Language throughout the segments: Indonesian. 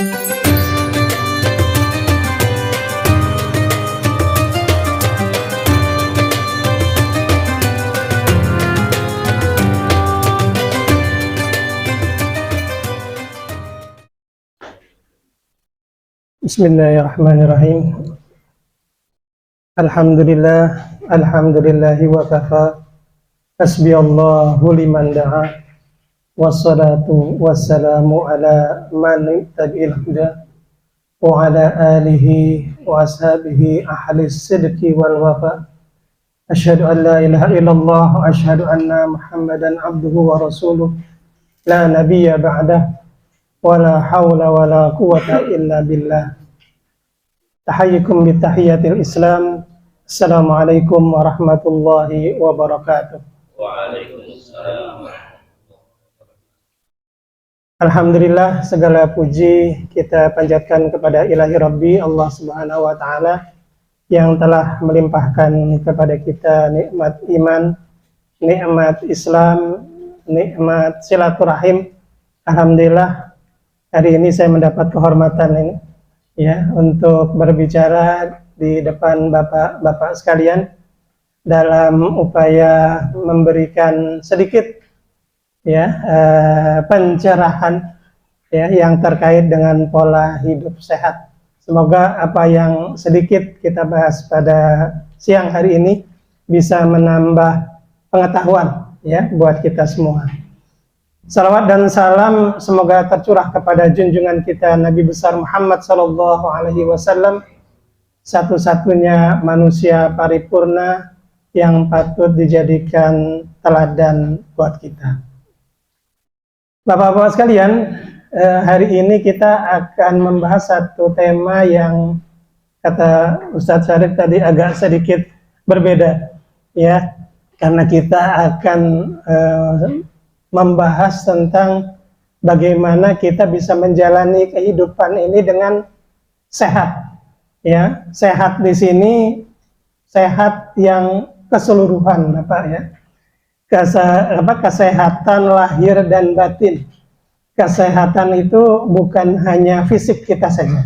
Bismillahirrahmanirrahim. Alhamdulillahi wa kafa. Hasbiyallahu liman da'a. Wassalatu wassalamu ala man tabi'il huda wa ala alihi wa ashabihi ahli sidqi wal wafa. Asyhadu an la ilaha illallah wa asyhadu anna Muhammadan abduhu wa rasuluh. La nabiyya ba'dah. Wala hawla wala quwwata illa billah. Tahayyikum bitahiyatil Islam. Assalamualaikum warahmatullahi wabarakatuh. Waalaikumsalam. Alhamdulillah, segala puji kita panjatkan kepada Ilahi Rabbi Allah Subhanahu wa taala yang telah melimpahkan kepada kita nikmat iman, nikmat Islam, nikmat silaturahim. Alhamdulillah, hari ini saya mendapat kehormatan ini ya untuk berbicara di depan bapak-bapak sekalian dalam upaya memberikan sedikit ya pencerahan ya yang terkait dengan pola hidup sehat. Semoga apa yang sedikit kita bahas pada siang hari ini bisa menambah pengetahuan ya buat kita semua. Salawat dan salam semoga tercurah kepada junjungan kita Nabi besar Muhammad sallallahu alaihi wasallam, satu-satunya manusia paripurna yang patut dijadikan teladan buat kita. Bapak-bapak sekalian, hari ini kita akan membahas satu tema yang kata Ustadz Syarif tadi agak sedikit berbeda ya, karena kita akan membahas tentang bagaimana kita bisa menjalani kehidupan ini dengan sehat. Ya, sehat di sini sehat yang keseluruhan, Bapak ya. Kesehatan lahir dan batin. Kesehatan itu bukan hanya fisik kita saja.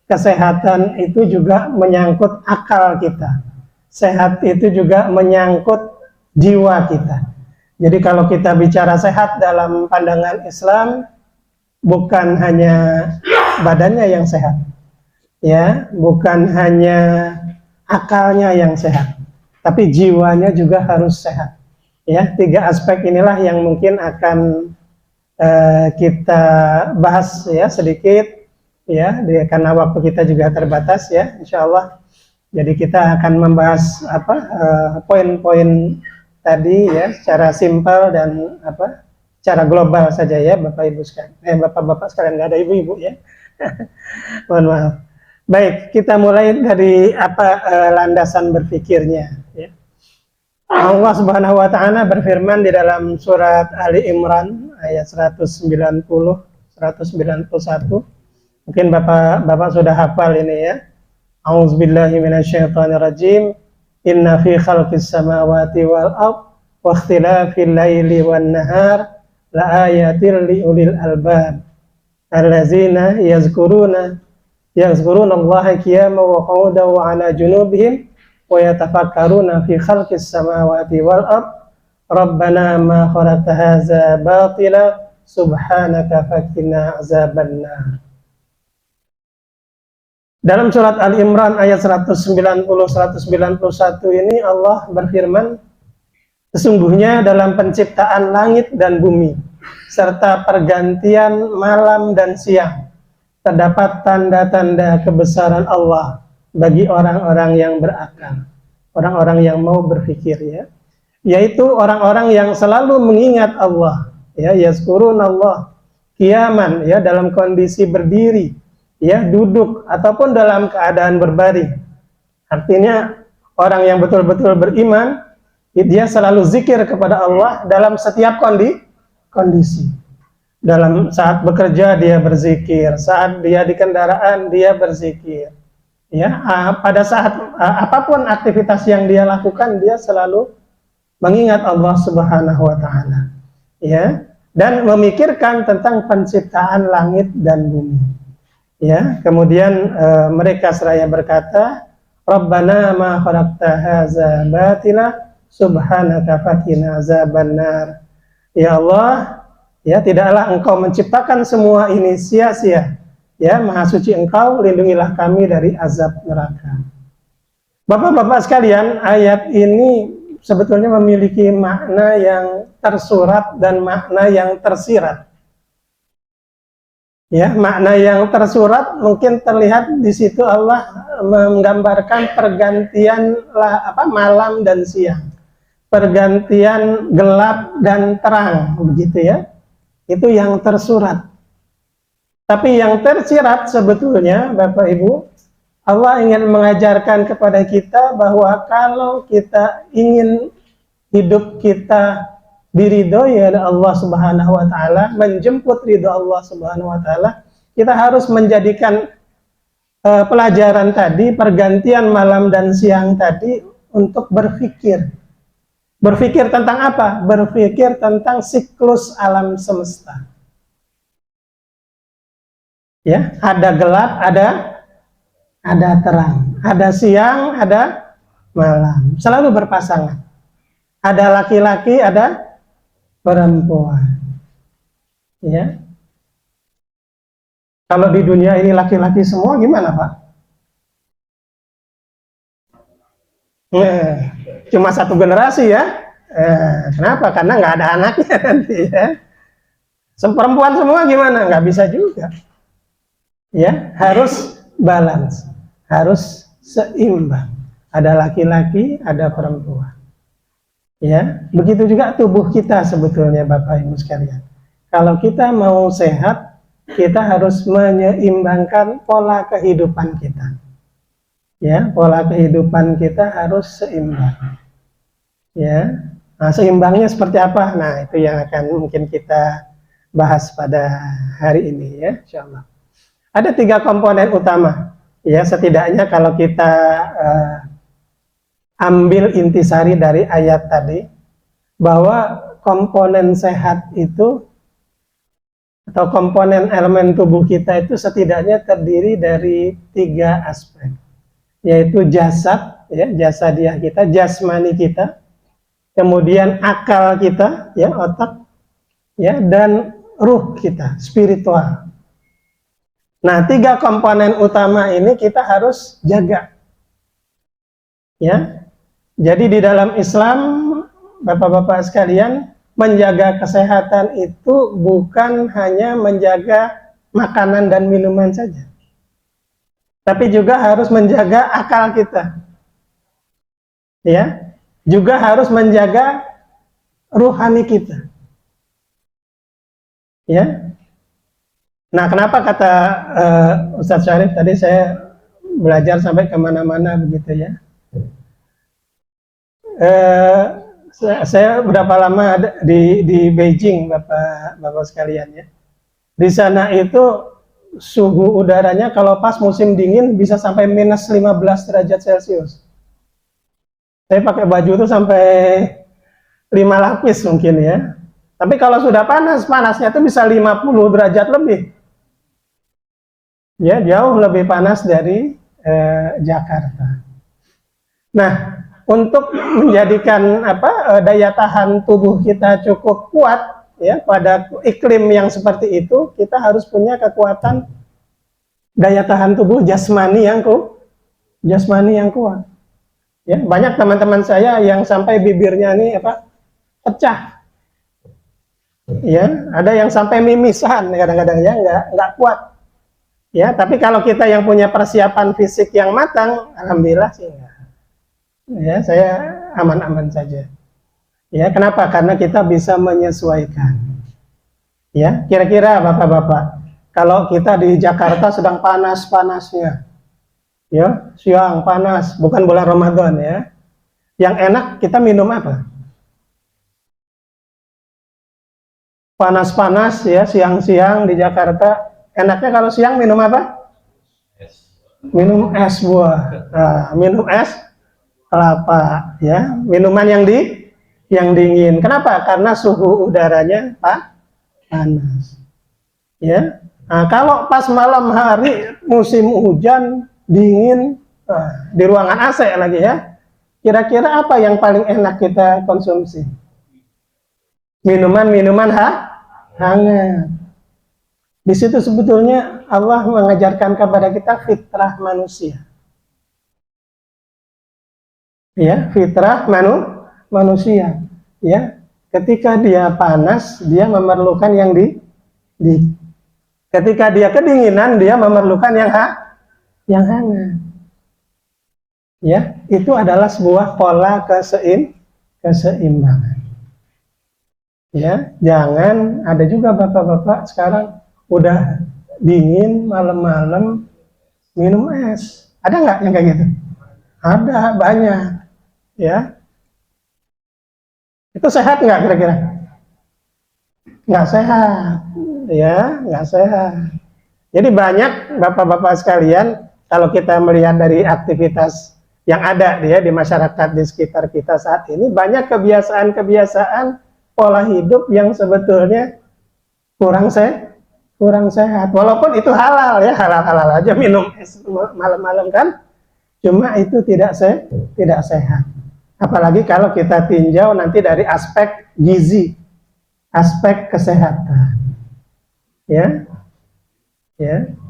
Kesehatan itu juga menyangkut akal kita. Sehat itu juga menyangkut jiwa kita. Jadi kalau kita bicara sehat dalam pandangan Islam, bukan hanya badannya yang sehat, ya, bukan hanya akalnya yang sehat, tapi jiwanya juga harus sehat. Ya, tiga aspek inilah yang mungkin akan kita bahas ya sedikit, ya, karena waktu kita juga terbatas ya, insya Allah. Jadi kita akan membahas poin-poin tadi ya secara simpel dan secara global saja ya Bapak Ibu sekalian. Bapak-bapak sekalian, nggak ada ibu-ibu ya. Mohon maaf. Baik, kita mulai dari landasan berpikirnya ya. Allah Subhanahu wa taala berfirman di dalam surat Ali Imran ayat 190 191. Mungkin Bapak sudah hafal ini ya. A'udzubillahi minasyaitonirrajim. Inna fi khalqis samawati wal ard wa ikhtilafil laili wan nahar la ayatil liulil albab allazina yazkuruna Allaha qiyaman wa qu'udan wa 'ala junubihim wa yatafakkaruna fi khalqis samawati wal ard rabbana ma khalaqta hadza batila subhanaka faqina azabannar. Dalam surat Al-Imran ayat 190-191 ini Allah berfirman, sesungguhnya dalam penciptaan langit dan bumi serta pergantian malam dan siang terdapat tanda-tanda kebesaran Allah bagi orang-orang yang berakal, orang-orang yang mau berpikir ya, yaitu orang-orang yang selalu mengingat Allah ya, yazkurunallah qiyaman ya, dalam kondisi berdiri ya, duduk ataupun dalam keadaan berbaring. Artinya orang yang betul-betul beriman, dia selalu zikir kepada Allah dalam setiap kondisi. Dalam saat bekerja dia berzikir, saat dia di kendaraan dia berzikir. Ya, pada saat apapun aktivitas yang dia lakukan, dia selalu mengingat Allah Subhanahu wa taala. Ya, dan memikirkan tentang penciptaan langit dan bumi. Ya, kemudian mereka seraya berkata, Rabbana ma khalaqta hadza batila subhanaka faqina azabannar. Ya Allah, ya tidaklah Engkau menciptakan semua ini sia-sia. Ya, Maha Suci Engkau, lindungilah kami dari azab neraka. Bapak-bapak sekalian, ayat ini sebetulnya memiliki makna yang tersurat dan makna yang tersirat. Ya, makna yang tersurat mungkin terlihat di situ Allah menggambarkan pergantian malam dan siang, pergantian gelap dan terang, begitu ya. Itu yang tersurat. Tapi yang tersirat sebetulnya, Bapak Ibu, Allah ingin mengajarkan kepada kita bahwa kalau kita ingin hidup kita diridhoi oleh Allah Subhanahu wa taala, menjemput ridho Allah Subhanahu wa taala, kita harus menjadikan pelajaran tadi, pergantian malam dan siang tadi untuk berpikir. Berpikir tentang apa? Berpikir tentang siklus alam semesta. Ya, ada gelap, ada terang, ada siang, ada malam, selalu berpasangan. Ada laki-laki, ada perempuan. Ya. Kalau di dunia ini laki-laki semua, gimana Pak? Cuma satu generasi ya. Kenapa? Karena nggak ada anaknya nanti ya. Perempuan semua gimana? Nggak bisa juga. Ya, harus balance, harus seimbang. Ada laki-laki, ada perempuan. Ya, begitu juga tubuh kita sebetulnya Bapak Ibu sekalian. Kalau kita mau sehat, kita harus menyeimbangkan pola kehidupan kita. Ya, pola kehidupan kita harus seimbang. Ya, nah, seimbangnya seperti apa? Nah, itu yang akan mungkin kita bahas pada hari ini ya, insyaallah. Ada 3 komponen utama, ya setidaknya kalau kita ambil intisari dari ayat tadi, bahwa komponen sehat itu atau komponen elemen tubuh kita itu setidaknya terdiri dari 3 aspek, yaitu jasad, ya jasadiah kita, jasmani kita, kemudian akal kita, ya otak, ya dan ruh kita, spiritual. Nah, 3 komponen utama ini kita harus jaga. Ya. Jadi di dalam Islam, Bapak-bapak sekalian, menjaga kesehatan itu bukan hanya menjaga makanan dan minuman saja. Tapi juga harus menjaga akal kita. Ya. Juga harus menjaga ruhani kita. Ya. Nah, kenapa kata Ustadz Syarif tadi saya belajar sampai kemana-mana begitu ya? Saya berapa lama ada di Beijing, Bapak sekalian ya? Di sana itu suhu udaranya kalau pas musim dingin bisa sampai minus 15 derajat Celcius. Saya pakai baju itu sampai 5 lapis mungkin ya. Tapi kalau sudah panas, panasnya itu bisa 50 derajat lebih. Ya, jauh lebih panas dari Jakarta. Nah, untuk menjadikan daya tahan tubuh kita cukup kuat ya pada iklim yang seperti itu, kita harus punya kekuatan daya tahan tubuh jasmani yang kuat. Ya, banyak teman-teman saya yang sampai bibirnya nih pecah. Ya, ada yang sampai mimisan kadang-kadang ya nggak kuat. Ya, tapi kalau kita yang punya persiapan fisik yang matang, alhamdulillah sih enggak. Ya, saya aman-aman saja. Ya, kenapa? Karena kita bisa menyesuaikan. Ya, kira-kira Bapak-bapak, kalau kita di Jakarta sedang panas-panasnya, ya, siang panas, bukan bulan Ramadan ya. Yang enak kita minum apa? Panas-panas ya, siang-siang di Jakarta. Enaknya kalau siang minum apa? Minum es buah. Nah, minum es kelapa, ya. Minuman yang dingin. Kenapa? Karena suhu udaranya panas. Ya. Nah, kalau pas malam hari musim hujan dingin, di ruangan AC lagi ya, kira-kira apa yang paling enak kita konsumsi? Minuman hangat. Di situ sebetulnya Allah mengajarkan kepada kita fitrah manusia. Ya, fitrah manusia. Ya, ketika dia panas, dia memerlukan yang ketika dia kedinginan, dia memerlukan yang hangat. Ya, itu adalah sebuah pola keseimbangan. Ya, jangan ada juga bapak-bapak sekarang udah dingin malam-malam minum es. Ada nggak yang kayak gitu? Ada, banyak. Ya, itu sehat nggak kira-kira? Nggak sehat. Ya, nggak sehat. Jadi banyak bapak-bapak sekalian, kalau kita melihat dari aktivitas yang ada di masyarakat di sekitar kita saat ini, banyak kebiasaan-kebiasaan pola hidup yang sebetulnya kurang sehat. Walaupun itu halal ya, halal aja minum es malam-malam kan, cuma itu tidak sehat. Apalagi kalau kita tinjau nanti dari aspek gizi, aspek kesehatan. Ya.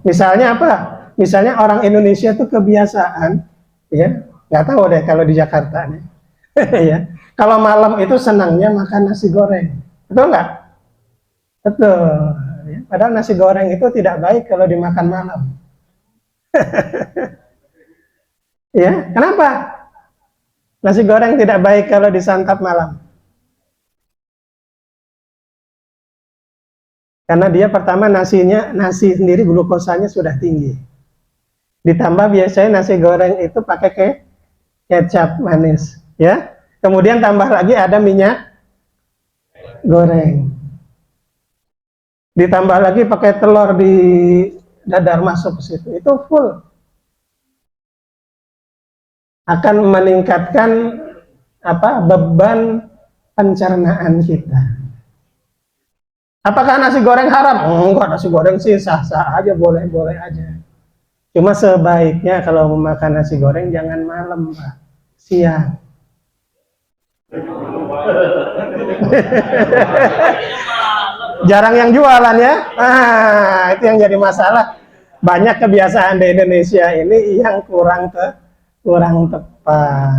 Misalnya apa? Misalnya orang Indonesia itu kebiasaan, ya, nggak tahu deh kalau di Jakarta nih. Ya. Kalau malam itu senangnya makan nasi goreng, betul nggak? Betul. Ya. Padahal nasi goreng itu tidak baik kalau dimakan malam. Ya, kenapa? Nasi goreng tidak baik kalau disantap malam. Karena dia pertama nasi sendiri glukosanya sudah tinggi. Ditambah biasanya nasi goreng itu pakai kecap manis, ya. Kemudian tambah lagi ada minyak goreng. Ditambah lagi pakai telur di dadar masuk ke situ. Itu full. Akan meningkatkan beban pencernaan kita. Apakah nasi goreng haram? Enggak, nasi goreng sih sah-sah aja, boleh-boleh aja. Cuma sebaiknya kalau memakan nasi goreng jangan malam, Pak. Siang. Jarang yang jualan ya. Itu yang jadi masalah. Banyak kebiasaan di Indonesia ini yang kurang tepat.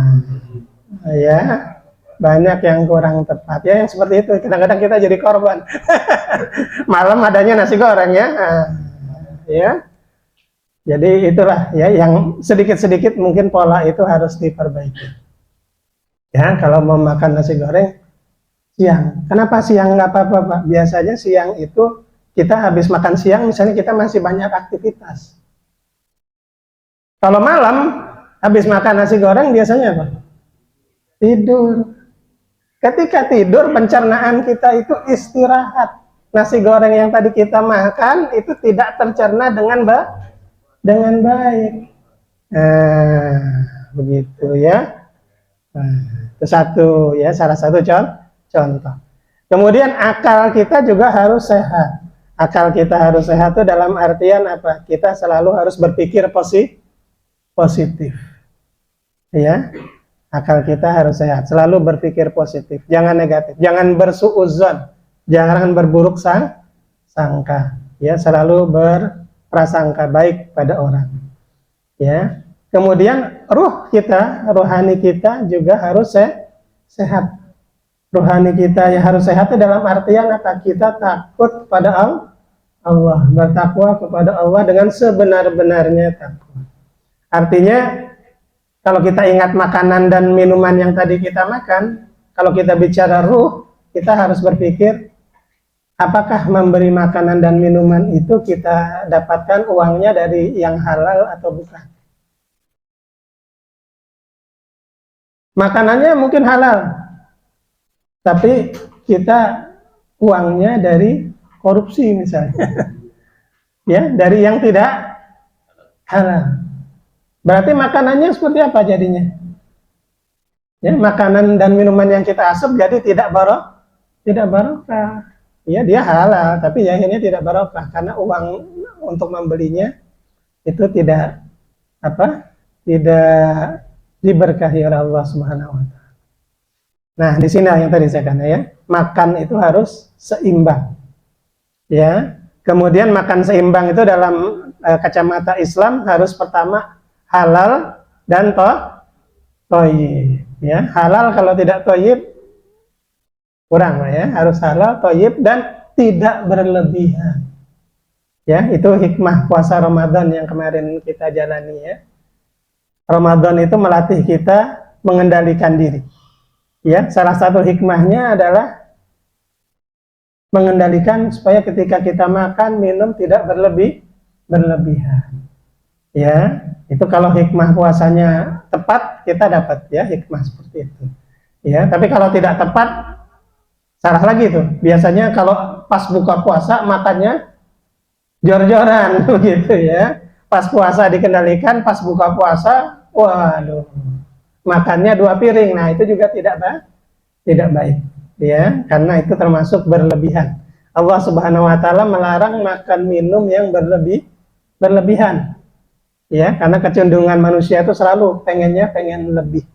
Ya. Banyak yang kurang tepat ya, yang seperti itu kadang-kadang kita jadi korban. Malam adanya nasi goreng ya, ya. Jadi itulah ya, yang sedikit-sedikit mungkin pola itu harus diperbaiki. Ya, kalau mau makan nasi goreng siang. Kenapa siang nggak apa-apa, Pak? Biasanya siang itu kita habis makan siang, misalnya kita masih banyak aktivitas. Kalau malam habis makan nasi goreng biasanya apa? Tidur. Ketika tidur, pencernaan kita itu istirahat. Nasi goreng yang tadi kita makan itu tidak tercerna dengan baik. Begitu ya. Itu salah satu contoh. Kemudian akal kita juga harus sehat. Akal kita harus sehat itu dalam artian apa? Kita selalu harus berpikir positif. Ya. Akal kita harus sehat, selalu berpikir positif, jangan negatif, jangan bersuudzon, jangan berburuk sangka, ya, selalu berprasangka baik pada orang, ya. Kemudian rohani kita juga harus sehat. Rohani kita yang harus sehat dalam artian apa? Kita takut pada Allah, bertakwa kepada Allah dengan sebenar-benarnya takwa. Artinya kalau kita ingat makanan dan minuman yang tadi kita makan, kalau kita bicara ruh, kita harus berpikir, apakah memberi makanan dan minuman itu kita dapatkan uangnya dari yang halal atau bukan? Makanannya mungkin halal, tapi kita uangnya dari korupsi misalnya. Ya, dari yang tidak halal. Berarti makanannya seperti apa jadinya? Ya, makanan dan minuman yang kita asup jadi tidak barokah. ya dia halal, tapi jahinya tidak barokah karena uang untuk membelinya itu tidak apa? Tidak diberkahi oleh Allah Subhanahu wa taala. Nah, di sini yang tadi saya katakan ya, makan itu harus seimbang. Ya. Kemudian makan seimbang itu dalam kacamata Islam harus pertama halal dan thayyib. Ya, halal kalau tidak thayyib kurang ya, harus halal, thayyib dan tidak berlebihan. Ya, itu hikmah puasa Ramadan yang kemarin kita jalani ya. Ramadan itu melatih kita mengendalikan diri. Ya, salah satu hikmahnya adalah mengendalikan supaya ketika kita makan, minum tidak berlebihan. Ya, itu kalau hikmah puasanya tepat, kita dapat ya hikmah seperti itu. Ya, tapi kalau tidak tepat, salah lagi tuh. Biasanya kalau pas buka puasa makannya jor-joran begitu ya. Pas puasa dikendalikan, pas buka puasa, waduh, makannya 2 piring. Nah, itu juga tidak baik. Ya, karena itu termasuk berlebihan. Allah Subhanahu wa taala melarang makan minum yang berlebihan. Ya, karena kecenderungan manusia itu selalu pengen lebih.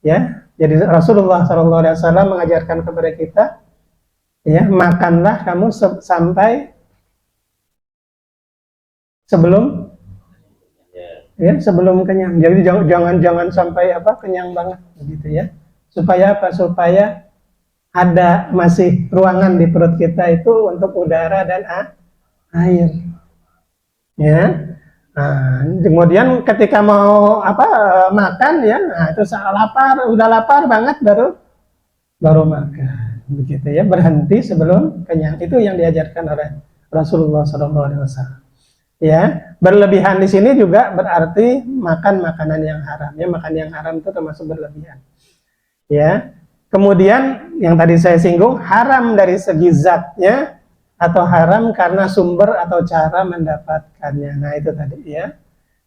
Ya. Jadi Rasulullah SAW mengajarkan kepada kita, ya, makanlah kamu sampai sebelum kenyang. Jadi jangan sampai kenyang banget begitu ya. Supaya apa? Supaya ada masih ruangan di perut kita itu untuk udara dan air. Ya. Nah, kemudian ketika mau makan ya, nah itu udah lapar banget baru makan. Begitu ya, berhenti sebelum kenyang. Itu yang diajarkan oleh Rasulullah SAW. Ya, berlebihan di sini juga berarti makan makanan yang haram. Ya, makan yang haram itu termasuk berlebihan. Ya. Kemudian yang tadi saya singgung, haram dari segi zatnya atau haram karena sumber atau cara mendapatkannya. Nah, itu tadi ya.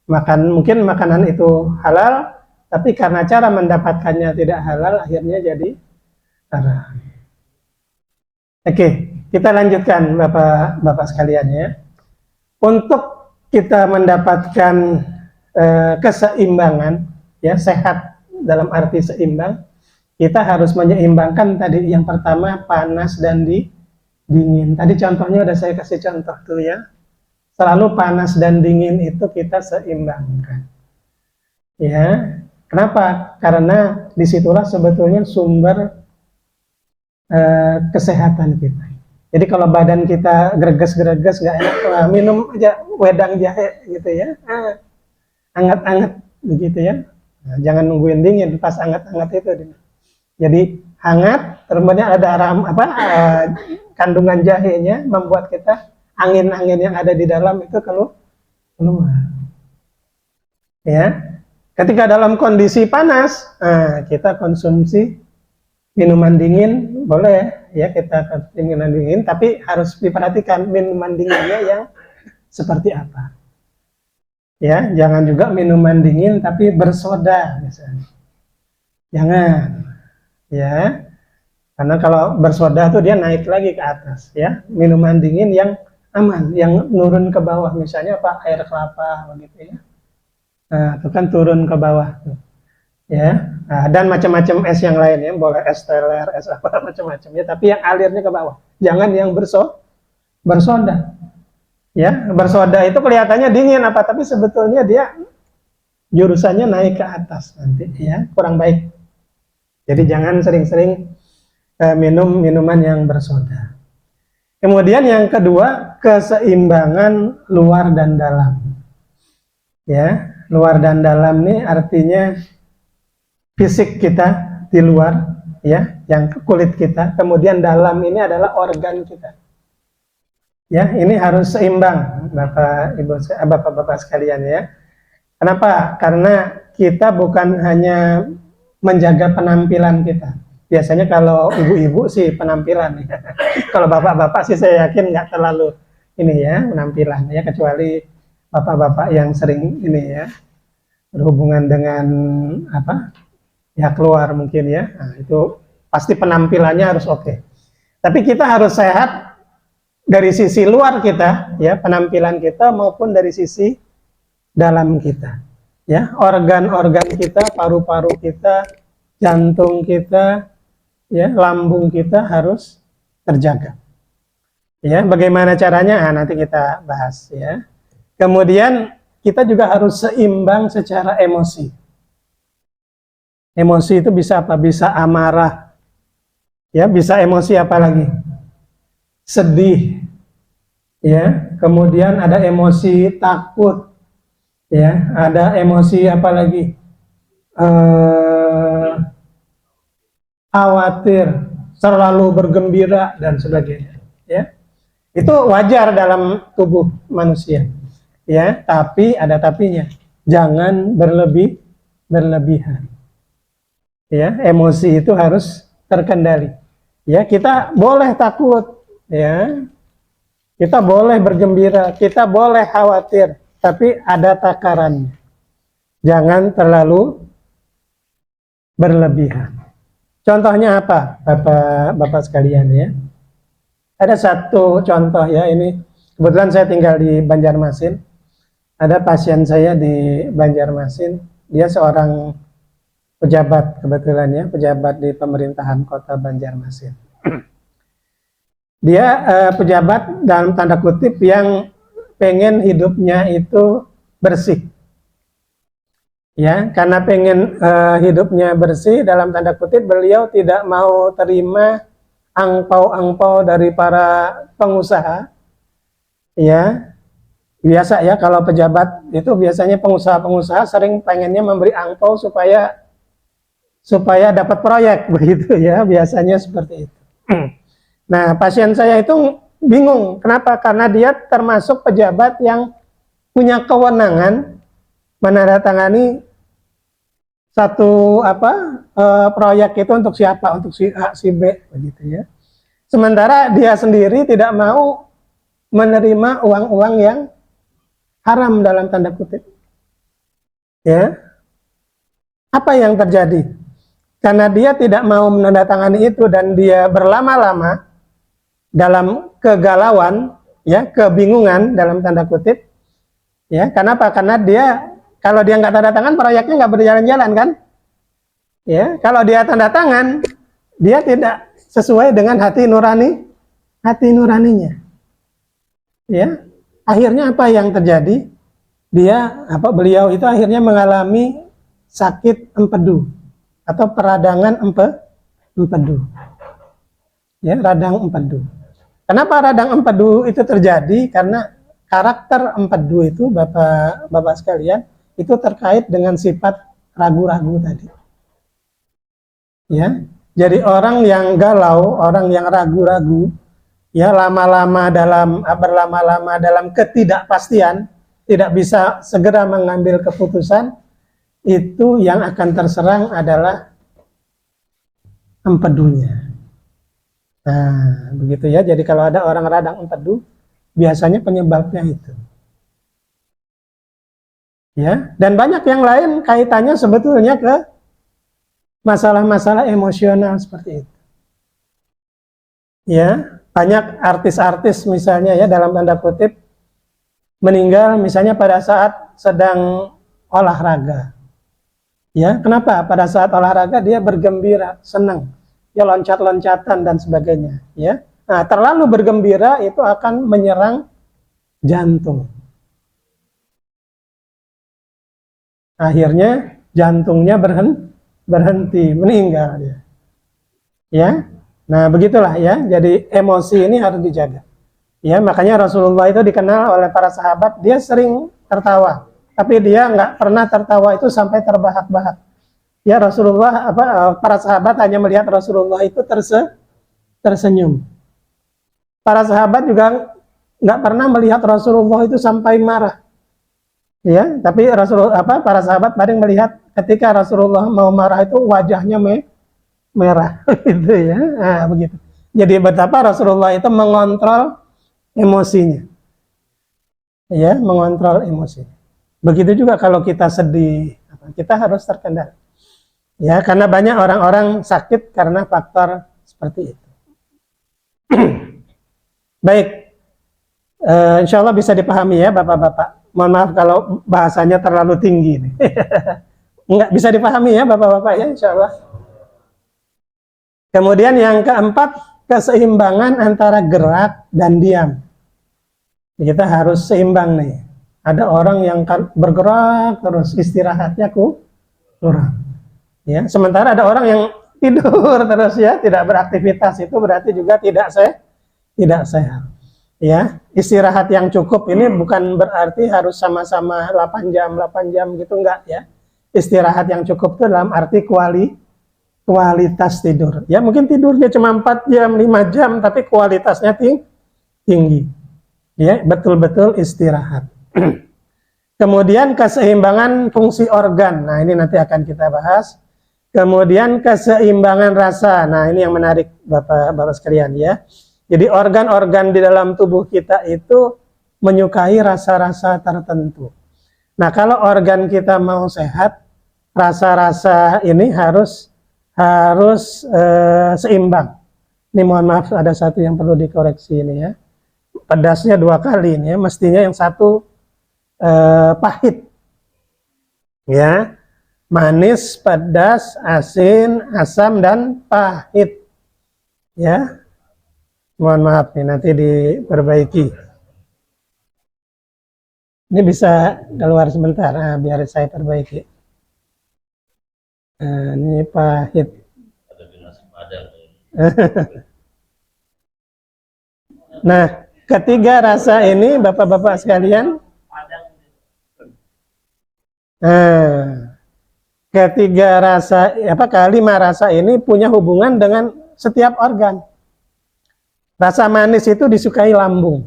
Mungkin makanan itu halal, tapi karena cara mendapatkannya tidak halal, akhirnya jadi haram. Oke, kita lanjutkan Bapak sekalian ya. Untuk kita mendapatkan keseimbangan, ya, sehat dalam arti seimbang, kita harus menyeimbangkan tadi yang pertama panas dan dingin. Tadi contohnya udah saya kasih contoh tuh ya. Selalu panas dan dingin itu kita seimbangkan. Ya. Kenapa? Karena disitulah sebetulnya sumber kesehatan kita. Jadi kalau badan kita greges-greges nggak enak, minum aja wedang jahe gitu ya. Hangat-hangat begitu ya. Nah, jangan nungguin dingin, pas hangat-hangat itu. Jadi hangat, kemudian ada kandungan jahenya membuat kita angin-angin yang ada di dalam itu keluar. Ya, ketika dalam kondisi panas, kita konsumsi minuman dingin boleh ya, kita konsumsi minuman dingin, tapi harus diperhatikan minuman dinginnya yang seperti apa. Ya, jangan juga minuman dingin tapi bersoda misalnya. Jangan. Ya, karena kalau bersoda tuh dia naik lagi ke atas ya. Minuman dingin yang aman, yang nurun ke bawah, misalnya air kelapa begitu ya. Nah, itu kan turun ke bawah tuh. Ya. Nah, dan macam-macam es yang lain ya, boleh es teler, es apa macam-macam ya, tapi yang alirnya ke bawah. Jangan yang bersoda. Ya, bersoda itu kelihatannya dingin tapi sebetulnya dia jurusannya naik ke atas nanti ya, kurang baik. Jadi jangan sering-sering minum minuman yang bersoda. Kemudian yang kedua, keseimbangan luar dan dalam. Ya, luar dan dalam ini artinya fisik kita di luar, ya, yang kulit kita. Kemudian dalam ini adalah organ kita. Ya, ini harus seimbang, Bapak-bapak sekalian ya. Kenapa? Karena kita bukan hanya menjaga penampilan kita. Biasanya kalau ibu-ibu sih penampilan ya. Kalau bapak-bapak sih saya yakin nggak terlalu ini ya penampilan ya, kecuali bapak-bapak yang sering ini ya berhubungan dengan ya keluar mungkin ya. Nah, itu pasti penampilannya harus oke. Tapi kita harus sehat dari sisi luar kita, ya, penampilan kita maupun dari sisi dalam kita, ya, organ-organ kita, paru-paru kita, jantung kita, ya, lambung kita harus terjaga. Ya, bagaimana caranya? Nah, nanti kita bahas, ya. Kemudian kita juga harus seimbang secara emosi. Emosi itu bisa apa? Bisa amarah, ya, bisa emosi apa lagi? Sedih, ya. Kemudian ada emosi takut, ya. Ada emosi apa lagi? Khawatir, selalu bergembira dan sebagainya, ya. Itu wajar dalam tubuh manusia, ya, tapi ada tapinya. Jangan berlebihan. Ya, emosi itu harus terkendali. Ya, kita boleh takut, ya. Kita boleh bergembira, kita boleh khawatir, tapi ada takarannya. Jangan terlalu berlebihan. Contohnya apa, Bapak sekalian, ya? Ada satu contoh, ya, ini kebetulan saya tinggal di Banjarmasin. Ada pasien saya di Banjarmasin, dia seorang pejabat kebetulan, ya, pejabat di pemerintahan kota Banjarmasin. Dia pejabat dalam tanda kutip yang pengen hidupnya itu bersih. Ya, karena pengen hidupnya bersih dalam tanda kutip, beliau tidak mau terima angpau-angpau dari para pengusaha, ya. Biasa, ya, kalau pejabat itu biasanya pengusaha-pengusaha sering pengennya memberi angpau supaya dapat proyek, begitu, ya, biasanya seperti itu. Nah, pasien saya itu bingung, kenapa? Karena dia termasuk pejabat yang punya kewenangan menandatangani satu proyek itu untuk siapa, untuk si A, si B, begitu, ya. Sementara dia sendiri tidak mau menerima uang-uang yang haram dalam tanda kutip. Ya, apa yang terjadi? Karena dia tidak mau menandatangani itu dan dia berlama-lama dalam kegalauan, ya, kebingungan dalam tanda kutip. Ya, kenapa? Karena dia, kalau dia nggak tanda tangan, proyeknya nggak berjalan-jalan, kan? Ya, kalau dia tanda tangan, dia tidak sesuai dengan hati nuraninya. Ya, akhirnya apa yang terjadi? Beliau itu akhirnya mengalami sakit empedu atau peradangan empedu. Ya, radang empedu. Kenapa radang empedu itu terjadi? Karena karakter empedu itu, Bapak sekalian, itu terkait dengan sifat ragu-ragu tadi. Ya, jadi orang yang galau, orang yang ragu-ragu, ya, berlama-lama dalam ketidakpastian, tidak bisa segera mengambil keputusan, itu yang akan terserang adalah empedunya. Nah, begitu, ya. Jadi kalau ada orang radang empedu, biasanya penyebabnya itu. Ya, dan banyak yang lain kaitannya sebetulnya ke masalah-masalah emosional seperti itu. Ya, banyak artis-artis misalnya, ya, dalam tanda kutip meninggal misalnya pada saat sedang olahraga. Ya, kenapa? Pada saat olahraga dia bergembira, senang, ya, loncat-loncatan dan sebagainya, ya. Nah, terlalu bergembira itu akan menyerang jantung. Akhirnya jantungnya berhenti, meninggal dia. Ya. Nah, begitulah, ya. Jadi emosi ini harus dijaga. Ya, makanya Rasulullah itu dikenal oleh para sahabat, dia sering tertawa, tapi dia nggak pernah tertawa itu sampai terbahak-bahak. Ya, Rasulullah, para sahabat hanya melihat Rasulullah itu tersenyum. Para sahabat juga nggak pernah melihat Rasulullah itu sampai marah. Ya, tapi para sahabat paling melihat ketika Rasulullah mau marah itu wajahnya merah, gitu, ya. Nah, begitu. Jadi betapa Rasulullah itu mengontrol emosinya, ya, mengontrol emosi. Begitu juga kalau kita sedih, kita harus terkendali, ya, karena banyak orang-orang sakit karena faktor seperti itu. Baik, Insya Allah bisa dipahami ya Bapak-Bapak. Mohon maaf kalau bahasanya terlalu tinggi nih. Enggak bisa dipahami ya Bapak-Bapak ya, insya Allah. Kemudian yang keempat, keseimbangan antara gerak dan diam. Kita harus seimbang nih. Ada orang yang bergerak terus, istirahatnya kurang. Ya, sementara ada orang yang tidur terus ya, tidak beraktivitas, itu berarti juga tidak sehat. Ya, istirahat yang cukup ini bukan berarti harus sama-sama 8 jam gitu, enggak ya. Istirahat yang cukup itu dalam arti kualitas tidur. Ya, mungkin tidurnya cuma 4 jam, 5 jam, tapi kualitasnya tinggi. Ya, betul-betul istirahat. Kemudian keseimbangan fungsi organ. Nah, ini nanti akan kita bahas. Kemudian keseimbangan rasa. Nah, ini yang menarik Bapak-bapak sekalian ya. Jadi organ-organ di dalam tubuh kita itu menyukai rasa-rasa tertentu. Nah, kalau organ kita mau sehat, rasa-rasa ini harus seimbang. Ini mohon maaf ada satu yang perlu dikoreksi ini ya. Pedasnya 2 kali ini ya. Mestinya yang satu pahit. Ya. Manis, pedas, asin, asam dan pahit. Ya. Mohon maaf nih, nanti diperbaiki. Ini bisa keluar sebentar, biar saya perbaiki. Ini pahit. Nah, ketiga rasa ini Bapak-bapak sekalian. Ketiga rasa, kelima rasa ini punya hubungan dengan setiap organ. Rasa manis itu disukai lambung,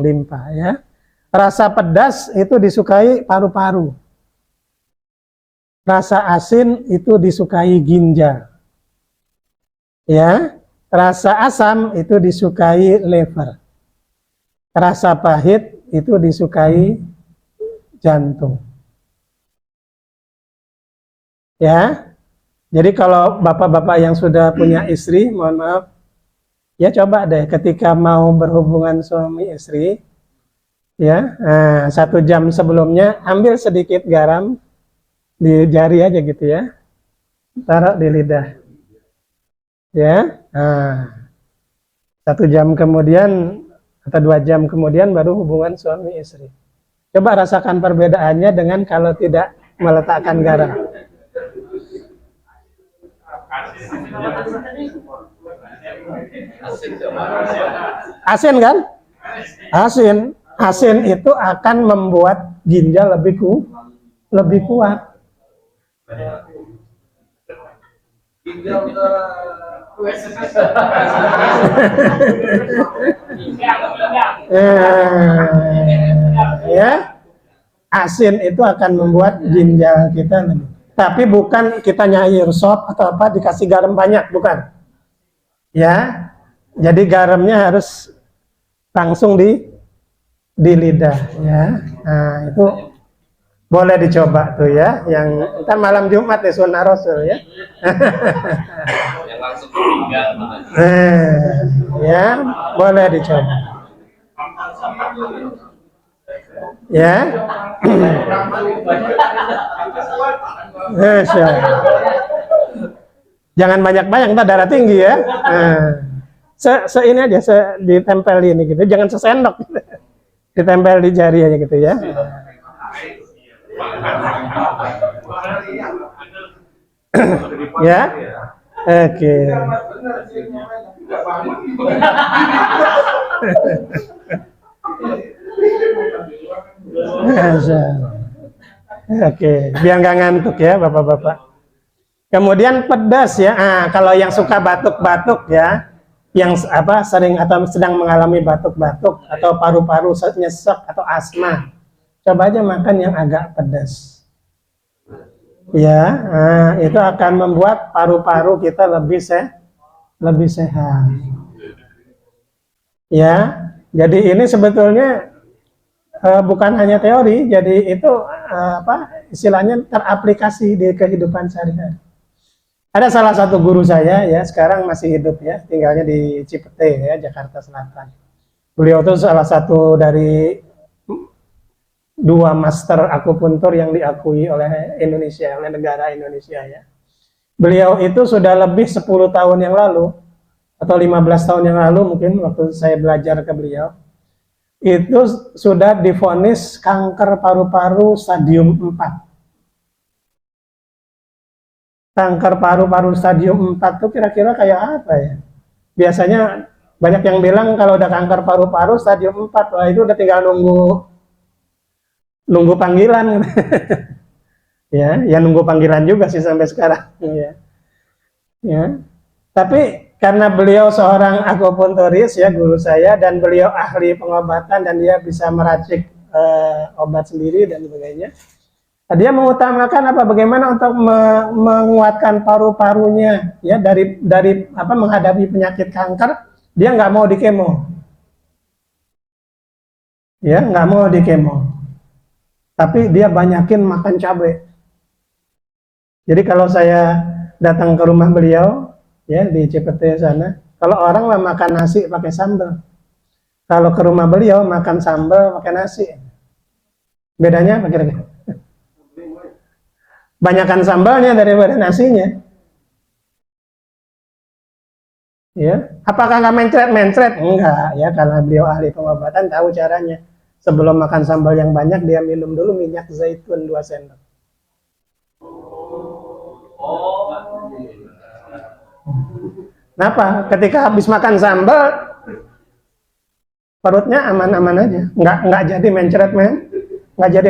limpa ya. Rasa pedas itu disukai paru-paru. Rasa asin itu disukai ginjal. Ya, rasa asam itu disukai lever. Rasa pahit itu disukai jantung. Ya. Jadi kalau bapak-bapak yang sudah punya istri, mohon maaf, ya coba deh ketika mau berhubungan suami istri, ya 1 jam sebelumnya ambil sedikit garam di jari aja gitu ya, taruh di lidah, ya. 1 jam kemudian atau 2 jam kemudian baru hubungan suami istri. Coba rasakan perbedaannya dengan kalau tidak meletakkan garam. Asin kan? Asin itu akan membuat ginjal lebih kuat. Ya, asin itu akan membuat ginjal kita lebih. Tapi bukan kita nyair sop atau apa dikasih garam banyak, bukan. Ya, jadi garamnya harus langsung di lidah ya. Nah, itu boleh dicoba tuh ya. Yang ntar malam Jumat nih Sunnah Rasul ya. Yang langsung tinggal. Ya, boleh dicoba. Ya. Jangan banyak-banyak, ntar darah tinggi ya. Ini aja, ditempel ini gitu. Jangan sesendok. Ditempel di jari aja gitu ya. Ya. Oke. Oke, biar nggak ngantuk ya bapak-bapak. Kemudian pedas ya. Kalau yang suka batuk-batuk ya, yang sering atau sedang mengalami batuk-batuk atau paru-paru nyesek atau asma, coba aja makan yang agak pedas. Ya, itu akan membuat paru-paru kita lebih sehat. Ya, jadi ini sebetulnya bukan hanya teori, jadi itu istilahnya teraplikasi di kehidupan sehari-hari. Ada salah satu guru saya ya, sekarang masih hidup ya, tinggalnya di Cipete ya, Jakarta Selatan. Beliau itu salah satu dari 2 master akupuntur yang diakui oleh Indonesia, oleh negara Indonesia ya. Beliau itu sudah lebih 10 tahun yang lalu atau 15 tahun yang lalu mungkin waktu saya belajar ke beliau, itu sudah divonis kanker paru-paru stadium 4. Kanker paru-paru stadium 4 itu kira-kira kayak apa ya? Biasanya banyak yang bilang kalau udah kanker paru-paru stadium 4, wah itu udah tinggal nunggu panggilan. Ya nunggu panggilan juga sih sampai sekarang ya. Ya. Tapi karena beliau seorang akupunturis ya, guru saya, dan beliau ahli pengobatan dan dia bisa meracik obat sendiri dan sebagainya. Dia mengutamakan apa? Bagaimana untuk menguatkan paru-parunya ya, dari apa, menghadapi penyakit kanker. Dia nggak mau dikemo, ya nggak mau dikemo. Tapi dia banyakin makan cabai. Jadi kalau saya datang ke rumah beliau ya di Cipete sana, kalau orang lah makan nasi pakai sambal. Kalau ke rumah beliau makan sambal pakai nasi. Bedanya apa kira-kira? Banyakan sambalnya daripada nasinya. Ya, apakah nggak mencret-mencret? Enggak, ya karena beliau ahli pengobatan tahu caranya. Sebelum makan sambal yang banyak, dia minum dulu minyak zaitun 2 sendok. Kenapa? Ketika habis makan sambal, perutnya aman-aman aja, nggak jadi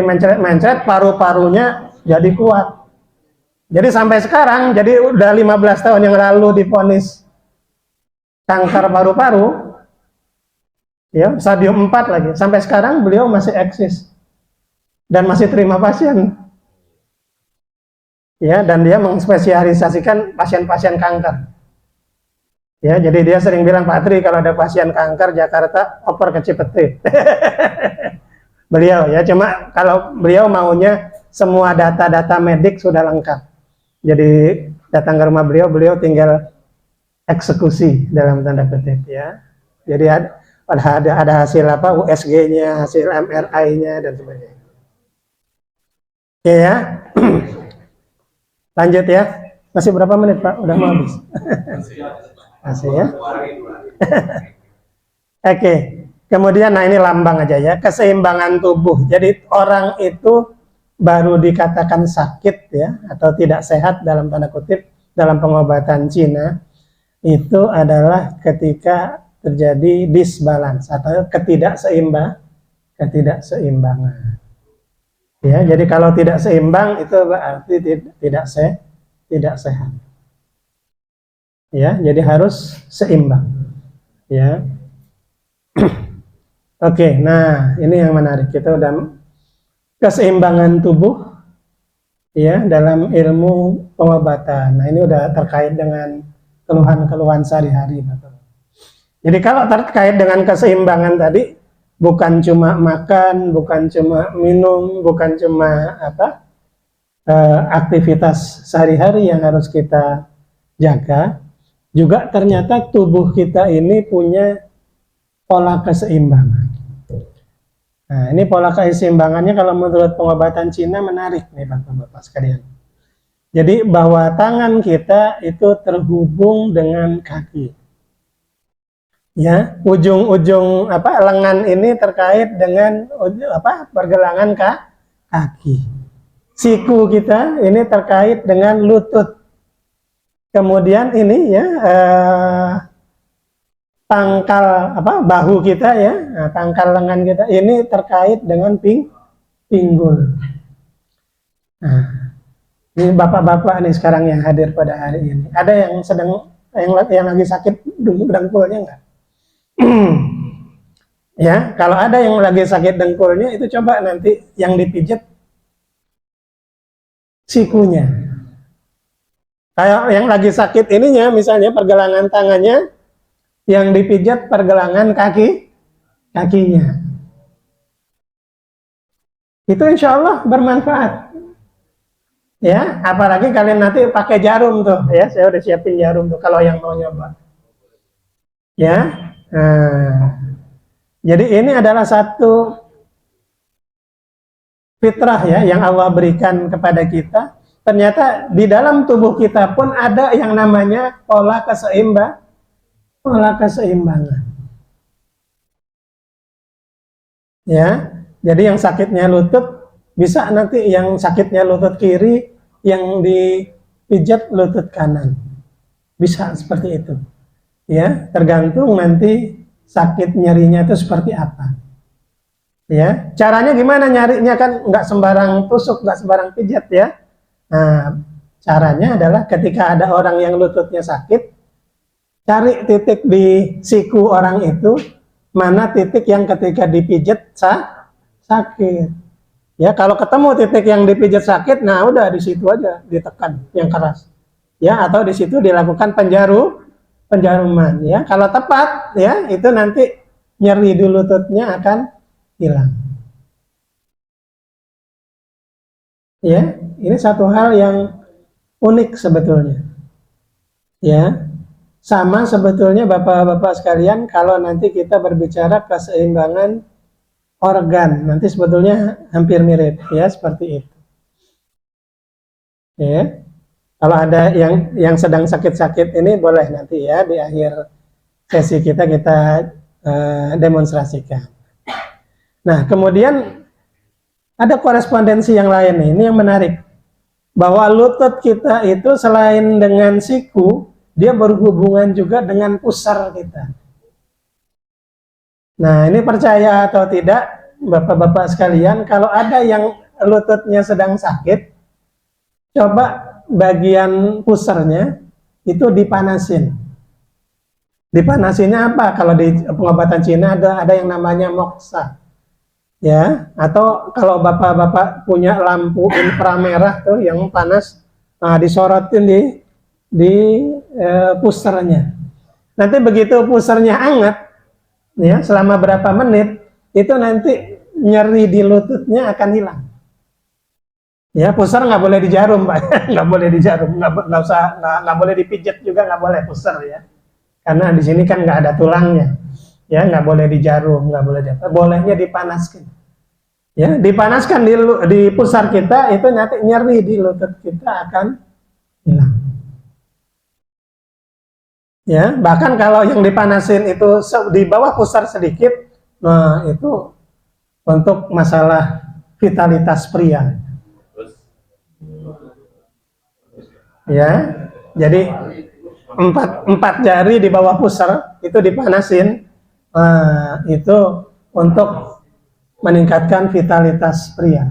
mencret-mencret, paru-parunya jadi kuat. Jadi sampai sekarang, jadi udah 15 tahun yang lalu divonis kanker paru-paru, ya stadium 4 lagi. Sampai sekarang beliau masih eksis dan masih terima pasien. Ya, dan dia mengspesialisasikan pasien-pasien kanker. Ya, jadi dia sering bilang, Pak Tri, kalau ada pasien kanker Jakarta, oper ke Cipete. Beliau ya, cuma kalau beliau maunya semua data-data medik sudah lengkap. Jadi datang ke rumah beliau, beliau tinggal eksekusi dalam tanda kutip ya. Jadi ada hasil apa, USG-nya, hasil MRI-nya dan sebagainya. Oke ya. Lanjut ya. Masih berapa menit Pak? Udah mau habis. Masih ya. Oke. Kemudian nah ini lambang aja ya, keseimbangan tubuh. Jadi orang itu baru dikatakan sakit ya atau tidak sehat dalam tanda kutip dalam pengobatan Cina itu adalah ketika terjadi disbalance atau ketidakseimbangan. Ya, jadi kalau tidak seimbang itu berarti tidak sehat. Ya, jadi harus seimbang. Ya. Oke, nah ini yang menarik. Kita udah keseimbangan tubuh ya dalam ilmu pengobatan. Nah, ini udah terkait dengan keluhan-keluhan sehari-hari. Jadi kalau terkait dengan keseimbangan tadi, bukan cuma makan, bukan cuma minum, bukan cuma apa aktivitas sehari-hari yang harus kita jaga, juga ternyata tubuh kita ini punya pola keseimbangan. Nah, ini pola keseimbangannya kalau menurut pengobatan Cina menarik nih Bapak-bapak sekalian. Jadi bahwa tangan kita itu terhubung dengan kaki. Ya, ujung-ujung apa lengan ini terkait dengan apa pergelangan kaki. Siku kita ini terkait dengan lutut. Kemudian ini ya pangkal apa bahu kita ya, nah, pangkal lengan kita ini terkait dengan pinggul. Nah, ini bapak-bapak nih sekarang yang hadir pada hari ini. Ada yang sedang yang lagi sakit dengkulnya enggak? Ya, kalau ada yang lagi sakit dengkulnya itu coba nanti yang dipijat sikunya. Kayak yang lagi sakit ininya misalnya pergelangan tangannya, yang dipijat pergelangan kakinya. Itu insya Allah bermanfaat. Ya, apalagi kalian nanti pakai jarum tuh, ya. Saya udah siapin jarum tuh kalau yang mau nyoba. Ya, nah, Jadi ini adalah satu fitrah ya yang Allah berikan kepada kita. Ternyata di dalam tubuh kita pun ada yang namanya pola keseimbangan. Ya, jadi yang sakitnya lutut bisa nanti yang sakitnya lutut kiri yang dipijat lutut kanan. Bisa seperti itu. Ya, tergantung nanti sakit nyerinya itu seperti apa. Ya, caranya gimana nyarinya kan nggak sembarang tusuk, nggak sembarang pijat ya. Nah, caranya adalah ketika ada orang yang lututnya sakit, cari titik di siku orang itu, mana titik yang ketika dipijat sakit. Ya, kalau ketemu titik yang dipijat sakit, nah udah di situ aja ditekan yang keras. Ya, atau di situ dilakukan penjaruman ya. Kalau tepat ya, itu nanti nyeri di lututnya akan hilang. Ya, ini satu hal yang unik sebetulnya. Ya, sama sebetulnya Bapak-bapak sekalian kalau nanti kita berbicara keseimbangan organ, nanti sebetulnya hampir mirip ya seperti itu. Ya. Kalau ada yang sedang sakit-sakit ini boleh nanti ya di akhir sesi kita demonstrasikan. Nah, kemudian ada korespondensi yang lain nih, ini yang menarik. Bahwa lutut kita itu selain dengan siku, dia berhubungan juga dengan pusar kita. Nah, ini percaya atau tidak, Bapak-bapak sekalian, kalau ada yang lututnya sedang sakit, coba bagian pusarnya itu dipanasin. Dipanasinnya apa? Kalau di pengobatan Cina ada yang namanya moksa. Ya, atau kalau bapak-bapak punya lampu inframerah tuh yang panas, nah disorotin di pusernya. Nanti begitu pusernya hangat, ya selama berapa menit, itu nanti nyeri di lututnya akan hilang. Ya, puser nggak boleh dijarum, Pak. Nggak boleh dijarum, nggak boleh dipijat juga, nggak boleh puser ya. Karena di sini kan nggak ada tulangnya. Ya, nggak boleh dijarum, nggak boleh bolehnya dipanaskan. Ya, dipanaskan di pusar kita itu nanti nyeri di lutut kita akan hilang. Ya, bahkan kalau yang dipanasin itu di bawah pusar sedikit, nah itu untuk masalah vitalitas pria. Ya, jadi empat jari di bawah pusar itu dipanasin, itu untuk meningkatkan vitalitas pria.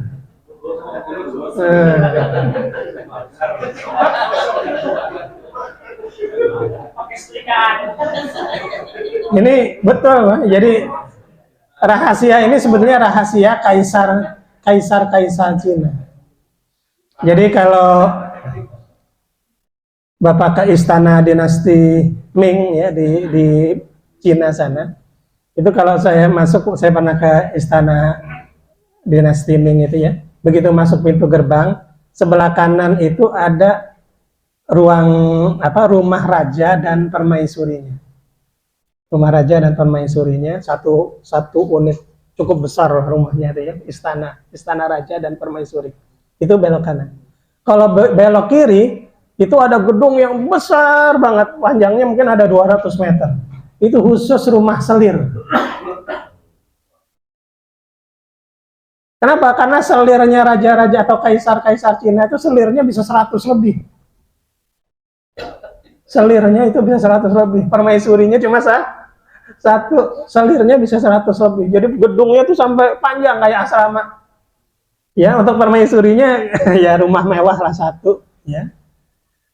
Ini betul, Pak. Jadi rahasia ini sebenarnya rahasia kaisar Cina. Jadi kalau Bapak ke istana dinasti Ming ya di Cina sana, itu kalau saya masuk, saya pernah ke istana dinasti Ming itu ya. Begitu masuk pintu gerbang, sebelah kanan itu ada rumah raja dan permaisurinya. Rumah raja dan permaisurinya satu unit cukup besar rumahnya itu ya, istana raja dan permaisuri. Itu belok kanan. Kalau belok kiri itu ada gedung yang besar banget, panjangnya mungkin ada 200 meter. Itu khusus rumah selir. Kenapa? Karena selirnya raja-raja atau kaisar-kaisar Cina itu selirnya bisa 100 lebih. Selirnya itu bisa 100 lebih. Permaisurinya cuma satu, selirnya bisa 100 lebih. Jadi gedungnya itu sampai panjang kayak asrama. Ya, untuk permaisurinya ya rumah mewah lah satu, ya.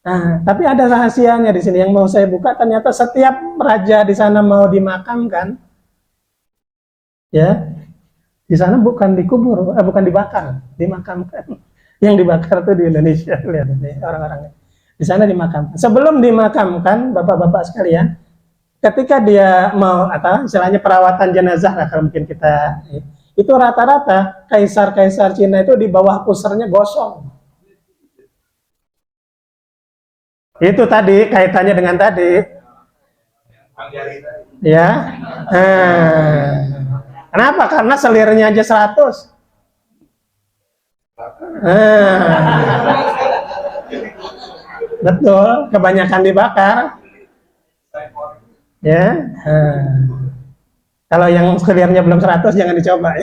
Nah, tapi ada rahasianya di sini yang mau saya buka. Ternyata setiap raja di sana mau dimakamkan, ya, di sana bukan dikubur, bukan dibakar, dimakamkan. Yang dibakar tuh di Indonesia, lihat nih orang-orangnya. Di sana dimakamkan. Sebelum dimakamkan, bapak-bapak sekalian, ketika dia mau istilahnya perawatan jenazah lah kalau mungkin kita, itu rata-rata kaisar-kaisar Cina itu di bawah pusernya gosong. Itu tadi kaitannya dengan tadi, ya. Kenapa? Karena selirnya aja 100. Betul, kebanyakan dibakar. Ya. Kalau yang selirnya belum 100 jangan dicoba.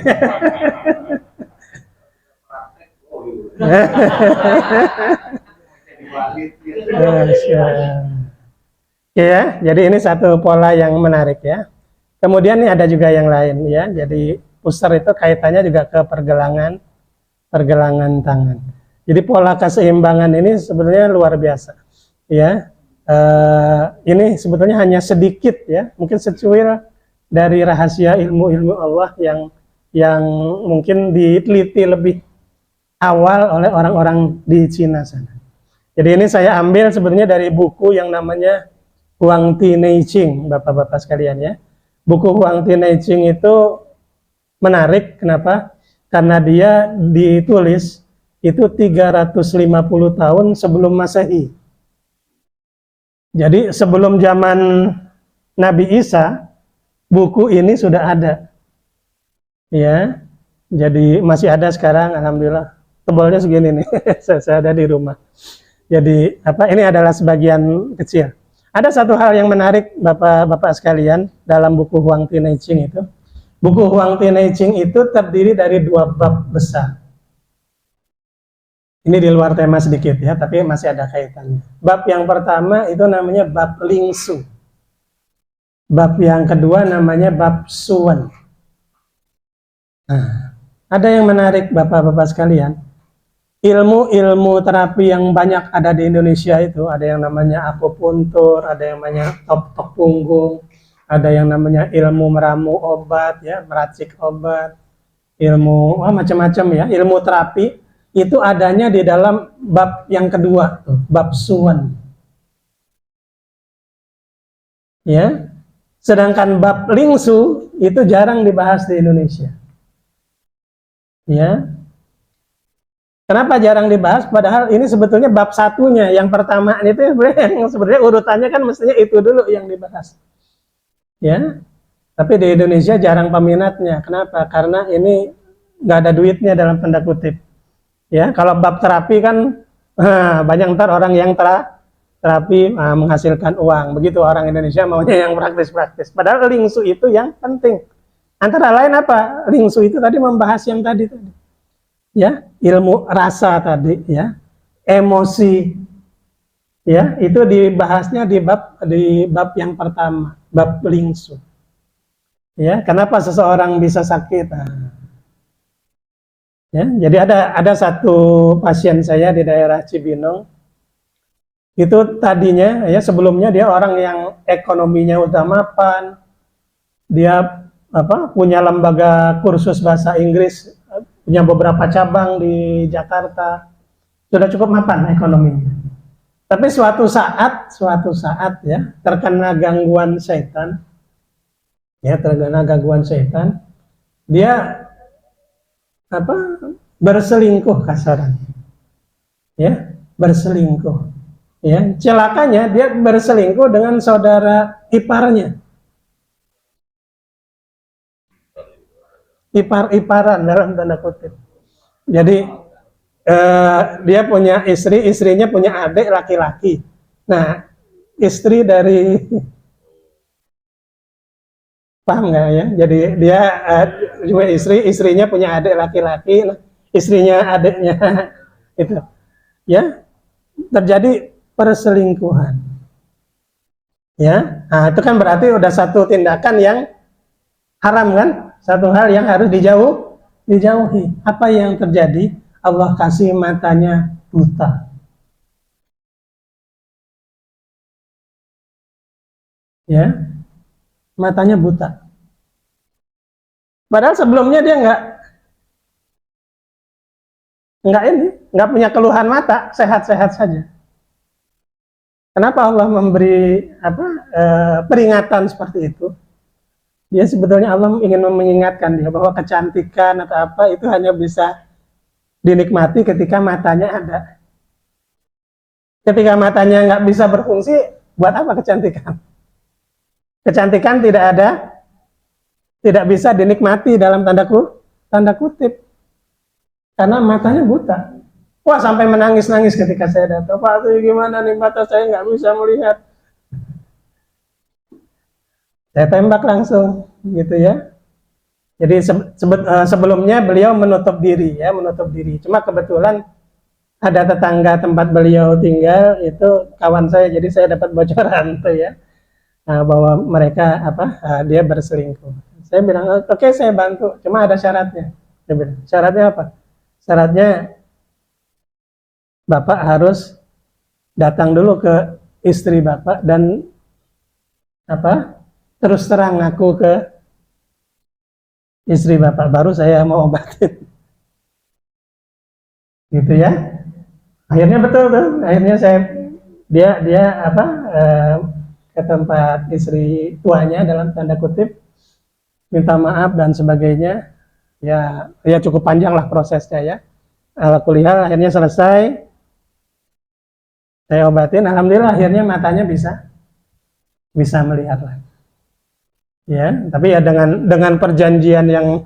Ya, jadi ini satu pola yang menarik ya. Kemudian ini ada juga yang lain ya. Jadi puser itu kaitannya juga ke pergelangan tangan. Jadi pola keseimbangan ini sebenarnya luar biasa. Ya, ini sebetulnya hanya sedikit ya, mungkin secuil dari rahasia ilmu-ilmu Allah yang mungkin diteliti lebih awal oleh orang-orang di Cina sana. Jadi ini saya ambil sebenarnya dari buku yang namanya Huang Ti Neijing, Bapak-bapak sekalian ya. Buku Huang Ti Neijing itu menarik, kenapa? Karena dia ditulis itu 350 tahun sebelum Masehi. Jadi sebelum zaman Nabi Isa, buku ini sudah ada. Ya. Jadi masih ada sekarang, alhamdulillah. Tebalnya segini nih. Saya ada di rumah. Jadi ini adalah sebagian kecil. Ada satu hal yang menarik Bapak-bapak sekalian dalam buku Huang Ti Neijing itu. Buku Huang Ti Neijing itu terdiri dari 2 bab besar. Ini di luar tema sedikit ya, tapi masih ada kaitannya. Bab yang pertama itu namanya bab Lingsu. Bab yang kedua namanya bab Suwen. Nah, ada yang menarik Bapak-bapak sekalian. Ilmu-ilmu terapi yang banyak ada di Indonesia itu, ada yang namanya akupuntur, ada yang namanya tok punggung, ada yang namanya ilmu meramu obat ya, meracik obat, ilmu macam-macam ya, ilmu terapi itu adanya di dalam bab yang kedua, bab Suwen. Ya. Sedangkan bab Lingsu itu jarang dibahas di Indonesia. Ya. Kenapa jarang dibahas? Padahal ini sebetulnya bab satunya, yang pertama itu sebenarnya urutannya kan mestinya itu dulu yang dibahas. Ya, tapi di Indonesia jarang peminatnya. Kenapa? Karena ini nggak ada duitnya dalam tanda kutip. Ya, kalau bab terapi kan banyak ntar orang yang terapi menghasilkan uang. Begitu orang Indonesia maunya yang praktis-praktis. Padahal Lingsu itu yang penting. Antara lain apa? Lingsu itu tadi membahas yang tadi. Ya, ilmu rasa tadi ya, emosi ya, itu dibahasnya di bab yang pertama, bab Lingsu. Ya, kenapa seseorang bisa sakit? Ya, jadi ada satu pasien saya di daerah Cibinong. Itu tadinya ya, sebelumnya dia orang yang ekonominya udah mapan. Dia punya lembaga kursus bahasa Inggris, punya beberapa cabang di Jakarta, sudah cukup mapan ekonominya. Tapi suatu saat ya terkena gangguan setan, dia berselingkuh kasaran, ya berselingkuh, ya celakanya dia berselingkuh dengan saudara iparnya, ipar-iparan dalam tanda kutip. Jadi dia punya istri, istrinya punya adik laki-laki. Nah, istri dari paham nggak ya? Jadi dia juga istrinya punya adik laki-laki, istrinya adiknya itu, ya terjadi perselingkuhan. Ya, nah, itu kan berarti udah satu tindakan yang haram kan? Satu hal yang harus dijauhi. Apa yang terjadi? Allah kasih matanya buta. Ya, matanya buta. Padahal sebelumnya dia nggak punya keluhan mata, sehat-sehat saja. Kenapa Allah memberi peringatan seperti itu? Dia sebetulnya Allah ingin mengingatkan dia bahwa kecantikan atau apa itu hanya bisa dinikmati ketika matanya ada. Ketika matanya nggak bisa berfungsi, buat apa kecantikan? Kecantikan tidak ada tidak bisa dinikmati dalam tanda kutip karena matanya buta. Wah, sampai menangis-nangis ketika saya datang. Pak, itu gimana nih, mata saya nggak bisa melihat. Saya tembak langsung, gitu ya. Jadi sebelumnya beliau menutup diri, ya, menutup diri. Cuma kebetulan ada tetangga tempat beliau tinggal itu kawan saya, jadi saya dapat bocoran tuh ya, bahwa mereka dia berselingkuh. Saya bilang, oke, saya bantu, cuma ada syaratnya. Dia bilang, syaratnya apa? Syaratnya Bapak harus datang dulu ke istri Bapak dan terus terang ngaku ke istri Bapak, baru saya mau obatin. Gitu ya. Akhirnya betul tuh. Akhirnya dia ke tempat istri tuanya dalam tanda kutip, minta maaf dan sebagainya. Ya cukup panjang lah prosesnya ya. Kuliah akhirnya selesai. Saya obatin, alhamdulillah akhirnya matanya bisa melihat lah. Ya, tapi ya dengan perjanjian yang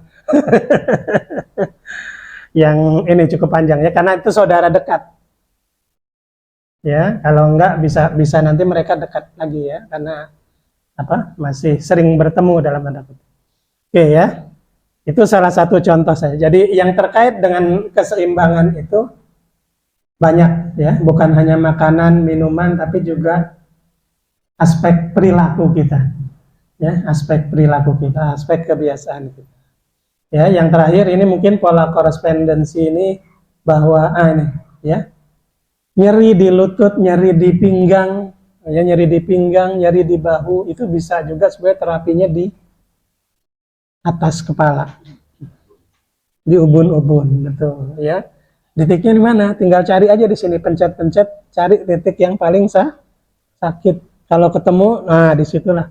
yang ini cukup panjang ya, karena itu saudara dekat. Ya, kalau enggak bisa nanti mereka dekat lagi ya, karena masih sering bertemu dalam tanda kutip. Oke ya, itu salah satu contoh saya. Jadi yang terkait dengan keseimbangan itu banyak ya, bukan hanya makanan, minuman, tapi juga aspek perilaku kita, ya, aspek perilaku kita, aspek kebiasaan kita. Ya, yang terakhir ini mungkin pola korespondensi ini bahwa ini ya, nyeri di lutut, nyeri di pinggang, ya, nyeri di pinggang, nyeri di bahu itu bisa juga sebenarnya terapinya di atas kepala, di ubun-ubun, betul ya. Titiknya di mana? Tinggal cari aja di sini, pencet-pencet, cari titik yang paling sakit. Kalau ketemu, nah disitulah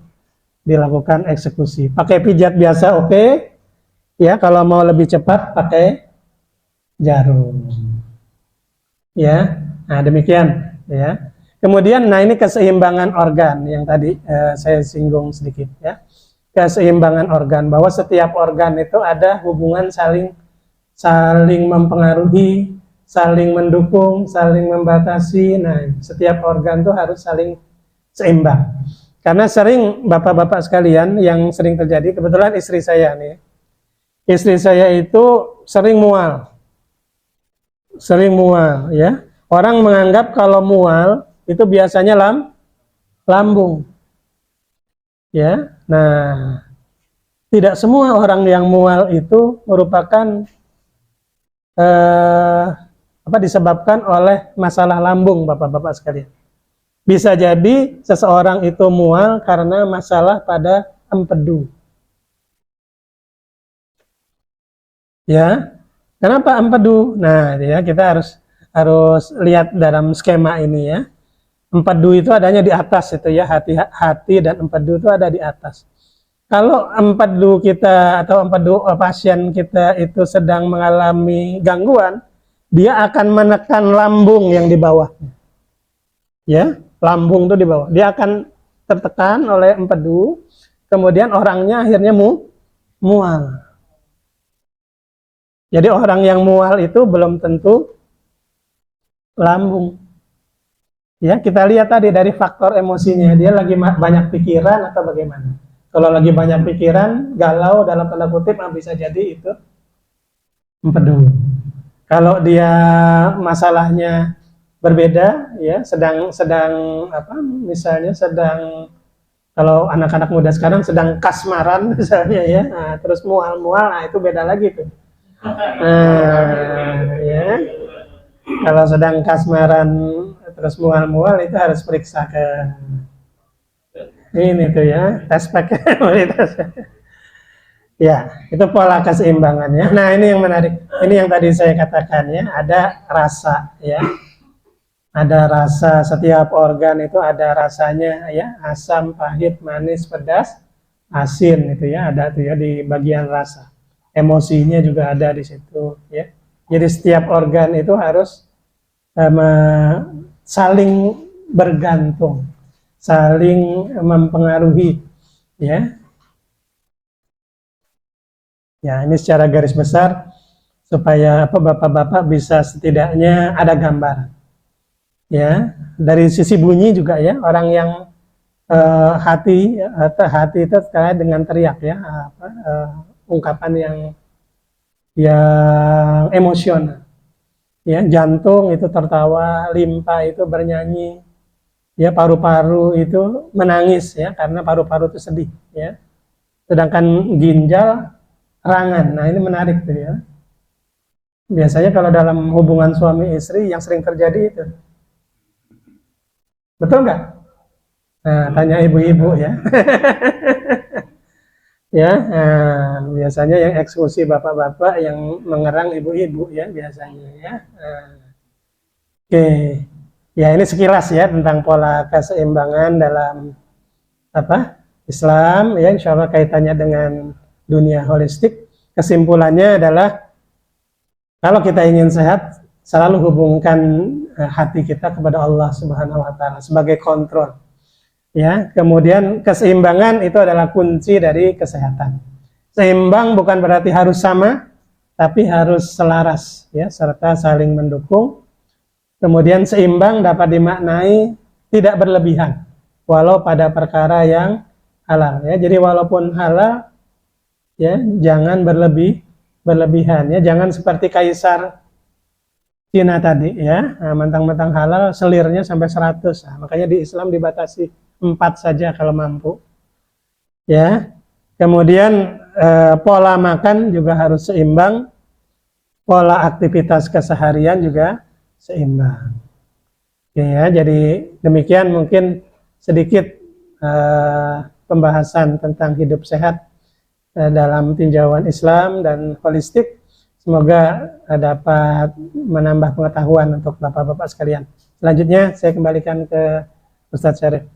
dilakukan eksekusi. Pakai pijat biasa, oke. Ya, kalau mau lebih cepat pakai jarum. Ya, nah demikian. Ya. Kemudian, nah ini keseimbangan organ yang tadi saya singgung sedikit. Ya, keseimbangan organ, bahwa setiap organ itu ada hubungan saling mempengaruhi, saling mendukung, saling membatasi. Nah, setiap organ tuh harus saling seimbang. Karena sering bapak-bapak sekalian yang sering terjadi, kebetulan istri saya nih, istri saya itu sering mual ya. Orang menganggap kalau mual itu biasanya lambung. Ya. Nah, tidak semua orang yang mual itu merupakan disebabkan oleh masalah lambung, bapak-bapak sekalian. Bisa jadi seseorang itu mual karena masalah pada empedu. Ya, kenapa empedu? Nah, ya kita harus lihat dalam skema ini ya. Empedu itu adanya di atas itu ya, hati dan empedu itu ada di atas. Kalau empedu kita atau empedu pasien kita itu sedang mengalami gangguan, dia akan menekan lambung yang di bawah. Ya, lambung itu di bawah. Dia akan tertekan oleh empedu, kemudian orangnya akhirnya mual. Jadi orang yang mual itu belum tentu lambung. Ya, kita lihat tadi dari faktor emosinya, dia lagi banyak pikiran atau bagaimana. Kalau lagi banyak pikiran, galau dalam tanda kutip, bisa jadi itu empedu. Kalau dia masalahnya berbeda, ya, misalnya kalau anak-anak muda sekarang sedang kasmaran misalnya ya, nah, terus mual-mual, nah itu beda lagi tuh. Nah, ya, kalau sedang kasmaran terus mual-mual itu harus periksa ke ini tuh ya, tes pack. Ya, itu pola keseimbangannya. Nah, ini yang menarik. Ini yang tadi saya katakan ya, ada rasa ya. Ada rasa, setiap organ itu ada rasanya ya, asam, pahit, manis, pedas, asin itu ya, ada tuh ya di bagian rasa. Emosinya juga ada di situ ya. Jadi setiap organ itu harus saling bergantung, saling mempengaruhi ya. Ya, ini secara garis besar supaya apa bapak-bapak bisa setidaknya ada gambar. Ya, dari sisi bunyi juga ya, orang yang hati atau hati itu terkait dengan teriak ya, apa, ungkapan yang emosional. Ya, jantung itu tertawa, limpa itu bernyanyi, ya paru-paru itu menangis ya karena paru-paru itu sedih ya. Sedangkan ginjal rangan. Nah, ini menarik tuh ya. Biasanya kalau dalam hubungan suami istri yang sering terjadi itu. Betul nggak? Nah, tanya ibu-ibu ya. Ya, biasanya yang eksekusi bapak-bapak, yang mengerang ibu-ibu ya biasanya ya. Oke, ya ini sekilas ya tentang pola keseimbangan dalam apa Islam ya, insya Allah kaitannya dengan dunia holistik. Kesimpulannya adalah kalau kita ingin sehat, selalu hubungkan hati kita kepada Allah Subhanahu wa taala sebagai kontrol. Ya, kemudian keseimbangan itu adalah kunci dari kesehatan. Seimbang bukan berarti harus sama, tapi harus selaras ya, serta saling mendukung. Kemudian seimbang dapat dimaknai tidak berlebihan, walau pada perkara yang halal ya. Jadi walaupun halal ya, jangan berlebihan ya, jangan seperti kaisar Cina tadi ya, mentang-mentang halal selirnya sampai 100. Nah, makanya di Islam dibatasi 4 saja kalau mampu. Ya. Kemudian pola makan juga harus seimbang, pola aktivitas keseharian juga seimbang. Oke ya, jadi demikian mungkin sedikit pembahasan tentang hidup sehat dalam tinjauan Islam dan holistik. Semoga dapat menambah pengetahuan untuk bapak-bapak sekalian. Selanjutnya saya kembalikan ke Ustadz Syarif.